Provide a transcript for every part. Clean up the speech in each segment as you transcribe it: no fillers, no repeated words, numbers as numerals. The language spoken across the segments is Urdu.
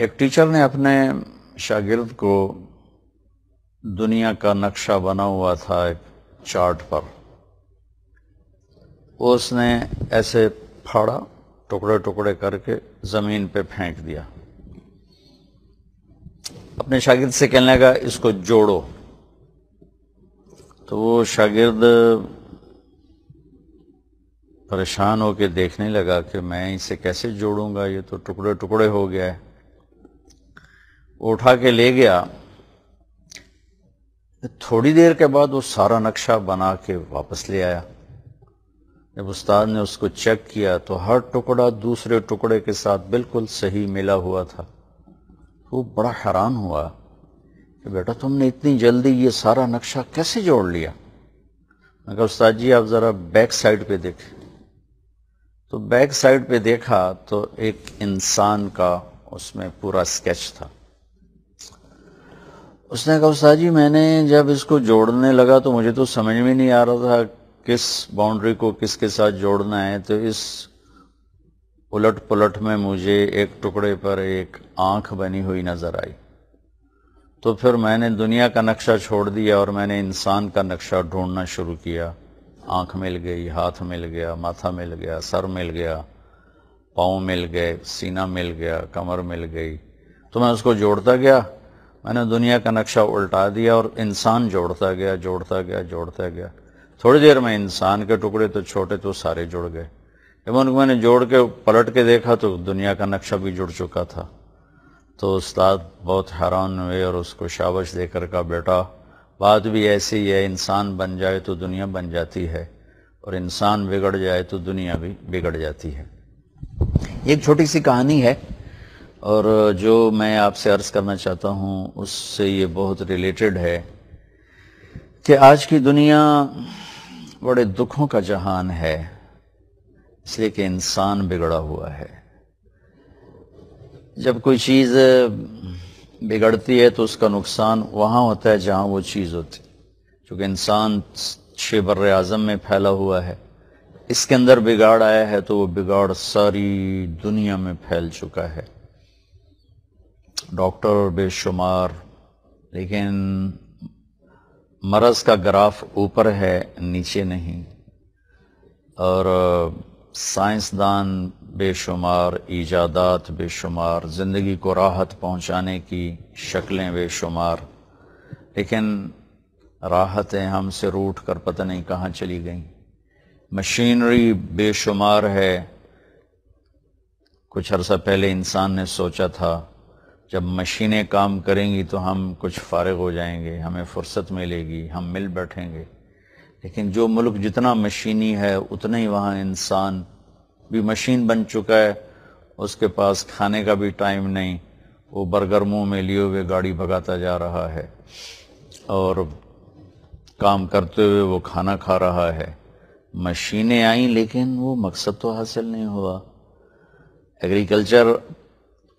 ایک ٹیچر نے اپنے شاگرد کو دنیا کا نقشہ بنا ہوا تھا ایک چارٹ پر، اس نے ایسے پھاڑا، ٹکڑے ٹکڑے کر کے زمین پہ پھینک دیا۔ اپنے شاگرد سے کہنے لگا اس کو جوڑو، تو وہ شاگرد پریشان ہو کے دیکھنے لگا کہ میں اسے کیسے جوڑوں گا، یہ تو ٹکڑے ٹکڑے ہو گیا ہے۔ وہ اٹھا کے لے گیا، تھوڑی دیر کے بعد وہ سارا نقشہ بنا کے واپس لے آیا۔ جب استاد نے اس کو چیک کیا تو ہر ٹکڑا دوسرے ٹکڑے کے ساتھ بالکل صحیح ملا ہوا تھا۔ وہ بڑا حیران ہوا کہ بیٹا تم نے اتنی جلدی یہ سارا نقشہ کیسے جوڑ لیا؟ میں کہا استاد جی آپ ذرا بیک سائڈ پہ دیکھیں۔ تو بیک سائڈ پہ دیکھا تو ایک انسان کا اس میں پورا اسکیچ تھا۔ اس نے کہا استاد جی میں نے جب اس کو جوڑنے لگا تو مجھے تو سمجھ میں نہیں آ رہا تھا کس باؤنڈری کو کس کے ساتھ جوڑنا ہے، تو اس الٹ پلٹ میں مجھے ایک ٹکڑے پر ایک آنکھ بنی ہوئی نظر آئی۔ تو پھر میں نے دنیا کا نقشہ چھوڑ دیا اور میں نے انسان کا نقشہ ڈھونڈنا شروع کیا۔ آنکھ مل گئی، ہاتھ مل گیا، ماتھا مل گیا، سر مل گیا، پاؤں مل گئے، سینہ مل گیا، کمر مل گئی، تو میں اس کو جوڑتا گیا۔ میں نے دنیا کا نقشہ الٹا دیا اور انسان جوڑتا گیا جوڑتا گیا جوڑتا گیا۔ تھوڑی دیر میں انسان کے ٹکڑے تو چھوٹے تو سارے جڑ گئے۔ جب ان کو میں نے جوڑ کے پلٹ کے دیکھا تو دنیا کا نقشہ بھی جڑ چکا تھا۔ تو استاد بہت حیران ہوئے اور اس کو شاباش دے کر کہا بیٹا بات بھی ایسی ہے، انسان بن جائے تو دنیا بن جاتی ہے اور انسان بگڑ جائے تو دنیا بھی بگڑ جاتی ہے۔ ایک چھوٹی سی کہانی ہے اور جو میں آپ سے عرض کرنا چاہتا ہوں اس سے یہ بہت ریلیٹڈ ہے کہ آج کی دنیا بڑے دکھوں کا جہان ہے، اس لیے کہ انسان بگڑا ہوا ہے۔ جب کوئی چیز بگڑتی ہے تو اس کا نقصان وہاں ہوتا ہے جہاں وہ چیز ہوتی، چونکہ انسان 6 بر اعظم میں پھیلا ہوا ہے، اس کے اندر بگاڑ آیا ہے تو وہ بگاڑ ساری دنیا میں پھیل چکا ہے۔ ڈاکٹر بے شمار، لیکن مرض کا گراف اوپر ہے نیچے نہیں، اور سائنسدان بے شمار، ایجادات بے شمار، زندگی کو راحت پہنچانے کی شکلیں بے شمار، لیکن راحتیں ہم سے روٹ کر پتہ نہیں کہاں چلی گئیں۔ مشینری بے شمار ہے۔ کچھ عرصہ پہلے انسان نے سوچا تھا جب مشینیں کام کریں گی تو ہم کچھ فارغ ہو جائیں گے، ہمیں فرصت ملے گی، ہم مل بیٹھیں گے، لیکن جو ملک جتنا مشینی ہے اتنا ہی وہاں انسان بھی مشین بن چکا ہے۔ اس کے پاس کھانے کا بھی ٹائم نہیں، وہ برگر منہ میں لیے ہوئے گاڑی بھگاتا جا رہا ہے اور کام کرتے ہوئے وہ کھانا کھا رہا ہے۔ مشینیں آئیں لیکن وہ مقصد تو حاصل نہیں ہوا۔ ایگریکلچر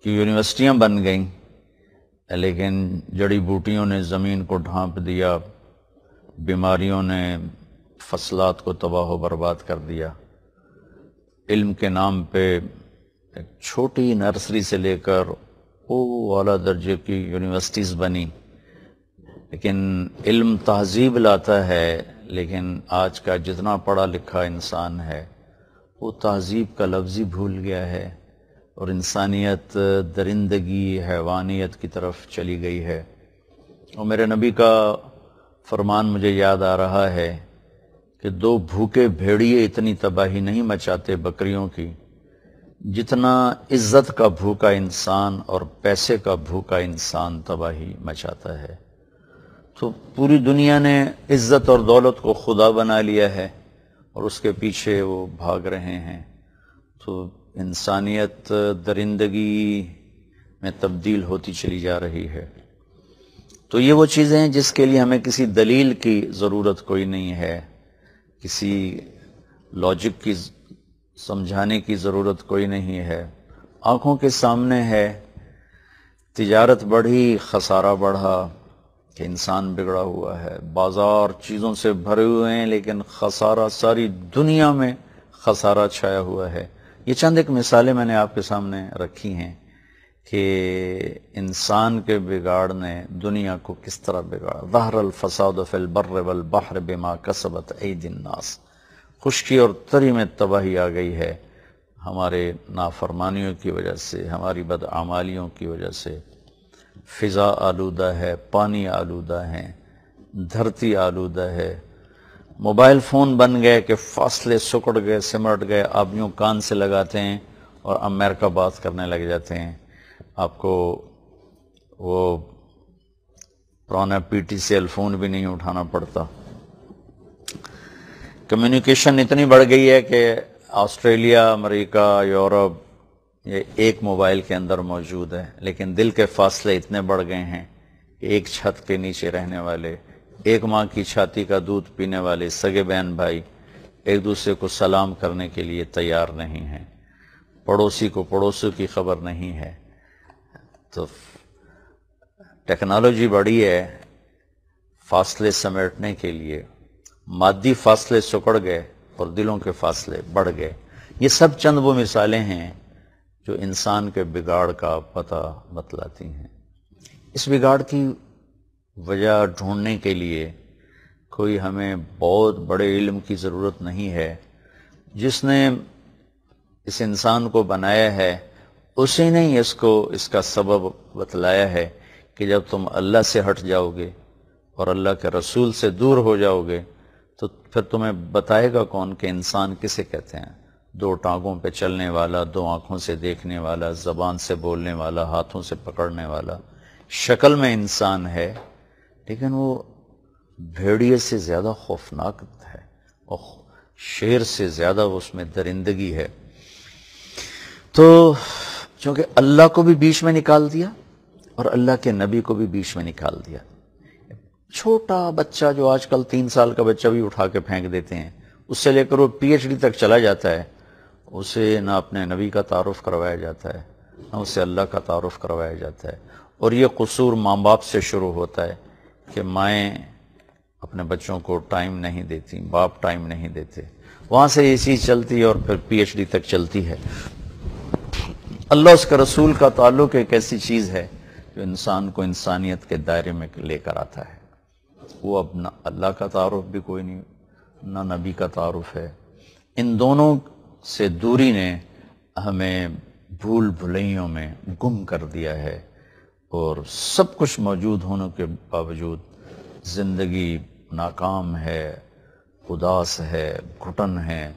کی یونیورسٹیاں بن گئیں لیکن جڑی بوٹیوں نے زمین کو ڈھانپ دیا، بیماریوں نے فصلات کو تباہ و برباد کر دیا۔ علم کے نام پہ ایک چھوٹی نرسری سے لے کر اعلیٰ درجے کی یونیورسٹیز بنی، لیکن علم تہذیب لاتا ہے، لیکن آج کا جتنا پڑھا لکھا انسان ہے وہ تہذیب کا لفظ ہی بھول گیا ہے اور انسانیت درندگی، حیوانیت کی طرف چلی گئی ہے۔ اور میرے نبی کا فرمان مجھے یاد آ رہا ہے کہ 2 بھوکے بھیڑیے اتنی تباہی نہیں مچاتے بکریوں کی جتنا عزت کا بھوکا انسان اور پیسے کا بھوکا انسان تباہی مچاتا ہے۔ تو پوری دنیا نے عزت اور دولت کو خدا بنا لیا ہے اور اس کے پیچھے وہ بھاگ رہے ہیں، تو انسانیت درندگی میں تبدیل ہوتی چلی جا رہی ہے۔ تو یہ وہ چیزیں ہیں جس کے لیے ہمیں کسی دلیل کی ضرورت کوئی نہیں ہے، کسی لاجک کی سمجھانے کی ضرورت کوئی نہیں ہے، آنکھوں کے سامنے ہے۔ تجارت بڑھی، خسارہ بڑھا کہ انسان بگڑا ہوا ہے، بازار چیزوں سے بھرے ہوئے ہیں لیکن خسارہ، ساری دنیا میں خسارہ چھایا ہوا ہے۔ یہ چند ایک مثالیں میں نے آپ کے سامنے رکھی ہیں کہ انسان کے بگاڑ نے دنیا کو کس طرح بگاڑا. ظہر الفساد فی البر والبحر بما کسبت ایدی الناس. خشکی اور تری میں تباہی آ گئی ہے ہمارے نافرمانیوں کی وجہ سے، ہماری بدعمالیوں کی وجہ سے. فضا آلودہ ہے، پانی آلودہ ہے، دھرتی آلودہ ہے. موبائل فون بن گئے کہ فاصلے سکڑ گئے، سمٹ گئے. آپ یوں کان سے لگاتے ہیں اور امریکہ بات کرنے لگ جاتے ہیں. آپ کو وہ پرانا P T C L phone بھی نہیں اٹھانا پڑتا. کمیونیکیشن اتنی بڑھ گئی ہے کہ آسٹریلیا، امریکہ، یورپ یہ ایک موبائل کے اندر موجود ہے، لیکن دل کے فاصلے اتنے بڑھ گئے ہیں کہ ایک چھت کے نیچے رہنے والے، ایک ماں کی چھاتی کا دودھ پینے والے سگے بہن بھائی ایک دوسرے کو سلام کرنے کے لیے تیار نہیں ہیں. پڑوسی کو پڑوسیوں کی خبر نہیں ہے. تو ٹیکنالوجی بڑھی ہے فاصلے سمیٹنے کے لیے. مادی فاصلے سکڑ گئے اور دلوں کے فاصلے بڑھ گئے. یہ سب چند وہ مثالیں ہیں جو انسان کے بگاڑ کا پتہ بتلاتی ہیں. اس بگاڑ کی وجہ ڈھونڈنے کے لیے کوئی ہمیں بہت بڑے علم کی ضرورت نہیں ہے. جس نے اس انسان کو بنایا ہے اسی نے اس کا سبب بتلایا ہے کہ جب تم اللہ سے ہٹ جاؤ گے اور اللہ کے رسول سے دور ہو جاؤ گے تو پھر تمہیں بتائے گا کون کہ انسان کسے کہتے ہیں. 2 ٹانگوں پہ چلنے والا، 2 آنکھوں سے دیکھنے والا، زبان سے بولنے والا، ہاتھوں سے پکڑنے والا. شکل میں انسان ہے لیکن وہ بھیڑیے سے زیادہ خوفناک ہے اور شیر سے زیادہ اس میں درندگی ہے. تو چونکہ اللہ کو بھی بیچ میں نکال دیا اور اللہ کے نبی کو بھی بیچ میں نکال دیا. چھوٹا بچہ جو آج کل 3 سال کا بچہ بھی اٹھا کے پھینک دیتے ہیں، اس سے لے کر وہ پی ایچ ڈی تک چلا جاتا ہے، اسے نہ اپنے نبی کا تعارف کروایا جاتا ہے نہ اسے اللہ کا تعارف کروایا جاتا ہے. اور یہ قصور ماں باپ سے شروع ہوتا ہے کہ مائیں اپنے بچوں کو ٹائم نہیں دیتی، باپ ٹائم نہیں دیتے. وہاں سے یہ چیز چلتی ہے اور پھر پی ایچ ڈی تک چلتی ہے. اللہ اس کے رسول کا تعلق ایک ایسی چیز ہے جو انسان کو انسانیت کے دائرے میں لے کر آتا ہے. وہ اب نہ اللہ کا تعارف بھی کوئی نہیں، نہ نبی کا تعارف ہے. ان دونوں سے دوری نے ہمیں بھول بھلائیوں میں گم کر دیا ہے اور سب کچھ موجود ہونے کے باوجود زندگی ناکام ہے، اداس ہے، گھٹن ہے.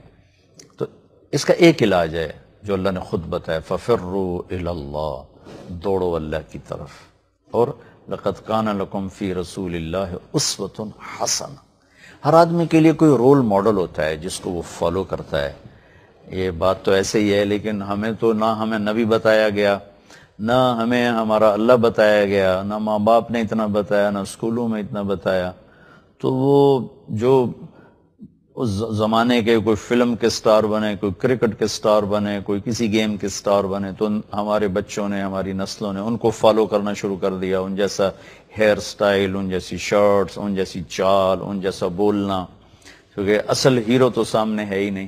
تو اس کا ایک علاج ہے جو اللہ نے خود بتایا، فَفِرُّوا إِلَى اللَّهِ، دوڑو اللہ کی طرف. اور لَقَدْ كَانَ لَكُمْ فِي رَسُولِ اللَّهِ أُسْوَةٌ حَسَنَةٌ. ہر آدمی کے لیے کوئی رول ماڈل ہوتا ہے جس کو وہ فالو کرتا ہے. یہ بات تو ایسے ہی ہے، لیکن ہمیں تو نہ ہمیں نبی بتایا گیا، نہ ہمیں ہمارا اللہ بتایا گیا، نہ ماں باپ نے اتنا بتایا، نہ اسکولوں میں اتنا بتایا. تو وہ جو اس زمانے کے کوئی فلم کے سٹار بنے، کوئی کرکٹ کے سٹار بنے، کوئی کسی گیم کے سٹار بنے، تو ہمارے بچوں نے، ہماری نسلوں نے ان کو فالو کرنا شروع کر دیا. ان جیسا ہیئر سٹائل، ان جیسی شرٹس، ان جیسی چال، ان جیسا بولنا. کیونکہ اصل ہیرو تو سامنے ہے ہی نہیں.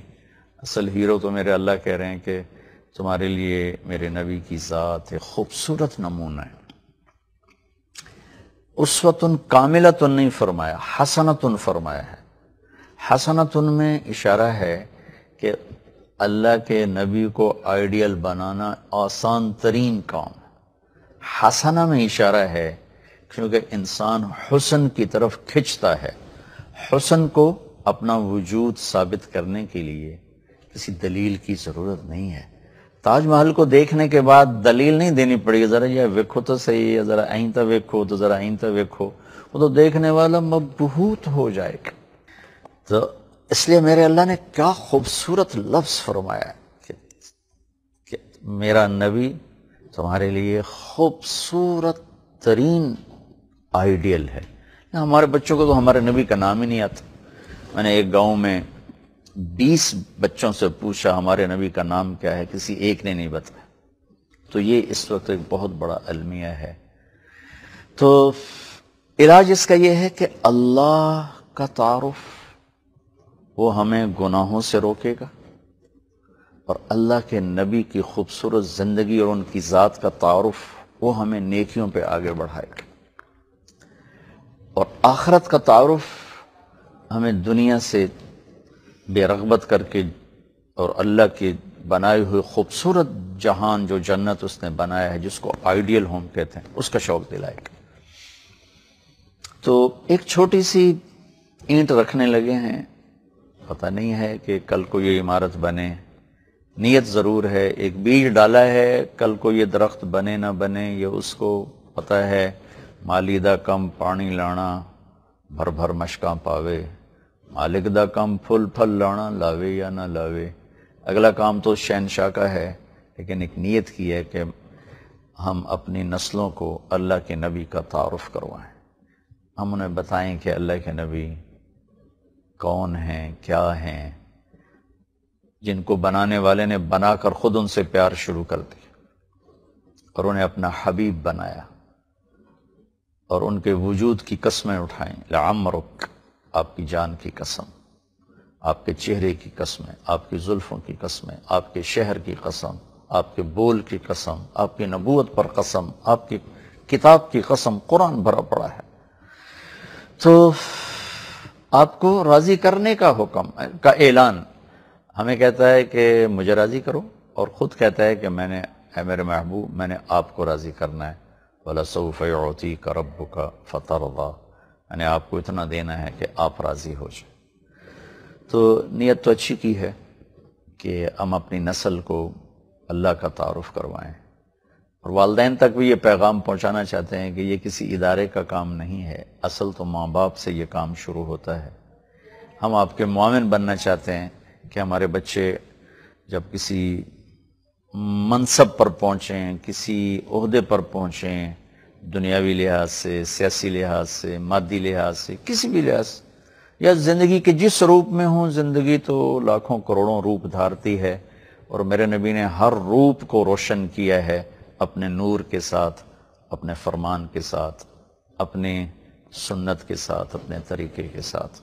اصل ہیرو تو میرے اللہ کہہ رہے ہیں کہ تمہارے لیے میرے نبی کی ذات ایک خوبصورت نمونہ ہے. اسوۃ کاملۃ نہیں فرمایا، حسنۃ فرمایا ہے. حسنۃ میں اشارہ ہے کہ اللہ کے نبی کو آئیڈیل بنانا آسان ترین کام ہے. حسنہ میں اشارہ ہے کیونکہ انسان حسن کی طرف کھنچتا ہے. حسن کو اپنا وجود ثابت کرنے کے لیے کسی دلیل کی ضرورت نہیں ہے. تاج محل کو دیکھنے کے بعد دلیل نہیں دینی پڑی، ذرا یہ ویکھو تو صحیح ہے، ذرا آئندہ ویکھو تو ذرا آئندہ ویکھو، وہ تو دیکھنے والا مبہوت ہو جائے گا. تو اس لیے میرے اللہ نے کیا خوبصورت لفظ فرمایا کہ میرا نبی تمہارے لیے خوبصورت ترین آئیڈیل ہے. ہمارے بچوں کو تو ہمارے نبی کا نام ہی نہیں آتا. میں نے ایک گاؤں میں 20 بچوں سے پوچھا ہمارے نبی کا نام کیا ہے، کسی ایک نے نہیں بتایا. تو یہ اس وقت ایک بہت بڑا المیہ ہے. تو علاج اس کا یہ ہے کہ اللہ کا تعارف وہ ہمیں گناہوں سے روکے گا اور اللہ کے نبی کی خوبصورت زندگی اور ان کی ذات کا تعارف وہ ہمیں نیکیوں پہ آگے بڑھائے گا، اور آخرت کا تعارف ہمیں دنیا سے بے رغبت کر کے اور اللہ کے بنائے ہوئے خوبصورت جہان جو جنت اس نے بنایا ہے، جس کو آئیڈیل ہوم کہتے ہیں، اس کا شوق دلائے گا۔ تو ایک چھوٹی سی اینٹ رکھنے لگے ہیں، پتہ نہیں ہے کہ کل کو یہ عمارت بنے، نیت ضرور ہے، ایک بیج ڈالا ہے، کل کو یہ درخت بنے نہ بنے یہ اس کو پتہ ہے، مالی دا کم پانی لانا بھر بھر مشکاں پاوے، مالک دا کم پھل پھل لانا لاوے یا نہ لاوے۔ اگلا کام تو شہنشاہ کا ہے، لیکن ایک نیت کی ہے کہ ہم اپنی نسلوں کو اللہ کے نبی کا تعارف کروائیں، ہم انہیں بتائیں کہ اللہ کے نبی کون ہیں، کیا ہیں، جن کو بنانے والے نے بنا کر خود ان سے پیار شروع کر دیا اور انہیں اپنا حبیب بنایا، اور ان کے وجود کی قسمیں اٹھائیں۔ لعمرک، آپ کی جان کی قسم، آپ کے چہرے کی قسمیں، آپ کی زلفوں کی قسمیں، آپ کے شہر کی قسم، آپ کے بول کی قسم، آپ کی نبوت پر قسم، آپ کی کتاب کی قسم، قرآن بھرا پڑا ہے۔ تو آپ کو راضی کرنے کا حکم کا اعلان، ہمیں کہتا ہے کہ مجھے راضی کرو، اور خود کہتا ہے کہ میں نے، اے میرے محبوب، میں نے آپ کو راضی کرنا ہے۔ وَلَسَوْفَ يُعْطِيكَ رَبُّكَ فَتَرْضَىٰ، میں نے آپ کو اتنا دینا ہے کہ آپ راضی ہو جائیں۔ تو نیت تو اچھی کی ہے کہ ہم اپنی نسل کو اللہ کا تعارف کروائیں، اور والدین تک بھی یہ پیغام پہنچانا چاہتے ہیں کہ یہ کسی ادارے کا کام نہیں ہے، اصل تو ماں باپ سے یہ کام شروع ہوتا ہے۔ ہم آپ کے معاون بننا چاہتے ہیں کہ ہمارے بچے جب کسی منصب پر پہنچیں، کسی عہدے پر پہنچیں، دنیاوی لحاظ سے، سیاسی لحاظ سے، مادی لحاظ سے، کسی بھی لحاظ سے، یا زندگی کے جس روپ میں ہوں، زندگی تو لاکھوں کروڑوں روپ دھارتی ہے، اور میرے نبی نے ہر روپ کو روشن کیا ہے اپنے نور کے ساتھ، اپنے فرمان کے ساتھ، اپنے سنت کے ساتھ، اپنے طریقے کے ساتھ۔